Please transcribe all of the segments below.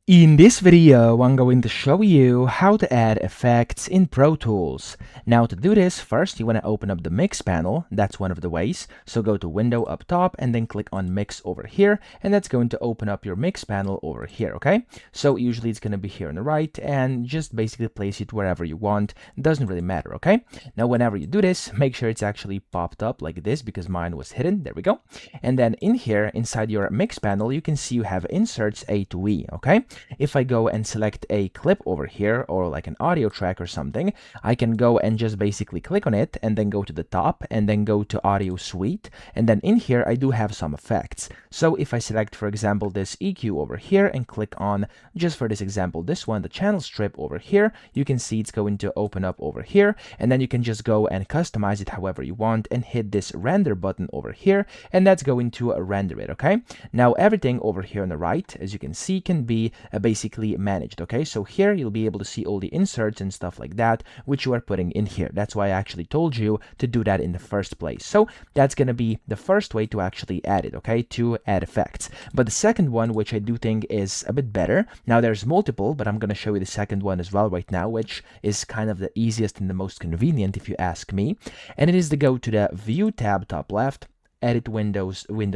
In this video, I'm going to show you how to add effects in Pro Tools. Now to do this, first you want to open up the Mix panel. That's one of the ways. So go to Window up top and then click on Mix over here, and that's going to open up your Mix panel over here, okay? So usually it's going to be here on the right, and just basically place it wherever you want. It doesn't really matter, okay? Now whenever you do this, make sure it's actually popped up like this because mine was hidden. There we go. And then in here, inside your Mix panel, you can see you have inserts A to E, okay? If I go and select a clip over here or like an audio track or something, I can go and just basically click on it and then go to the top and then go to Audio Suite. And then in here, I do have some effects. So if I select, for example, this EQ over here and click on, just for this example, this one, the channel strip over here, you can see it's going to open up over here. And then you can just go and customize it however you want and hit this render button over here. And that's going to render it, okay? Now everything over here on the right, as you can see, can be basically managed, okay? So here you'll be able to see all the inserts and stuff like that which you are putting in here. That's why I actually told you to do that in the first place. So that's going to be the first way to actually add it, okay, to add effects. But the second one, which I do think is a bit better, now there's multiple, but I'm going to show you the second one as well right now, which is kind of the easiest and the most convenient if you ask me, and it is to go to the View tab top left, edit window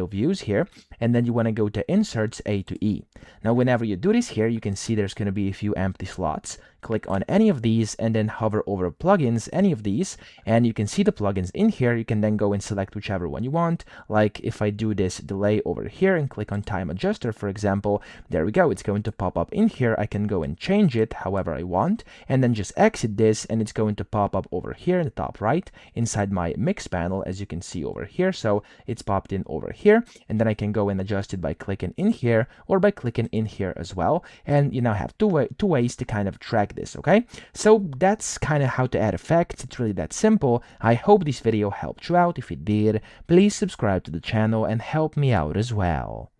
views here, and then you want to go to inserts A to E. Now whenever you do this here, you can see there's going to be a few empty slots. Click on any of these and then hover over plugins, any of these, and you can see the plugins in here. You can then go and select whichever one you want. Like if I do this delay over here and click on time adjuster, for example, there we go, it's going to pop up in here. I can go and change it however I want and then just exit this, and it's going to pop up over here in the top right inside my mix panel, as you can see over here. So it's popped in over here, and then I can go and adjust it by clicking in here or by clicking in here as well. And you now have two ways to kind of track this, okay? So that's kind of how to add effects. It's really that simple. I hope this video helped you out. If it did, please subscribe to the channel and help me out as well.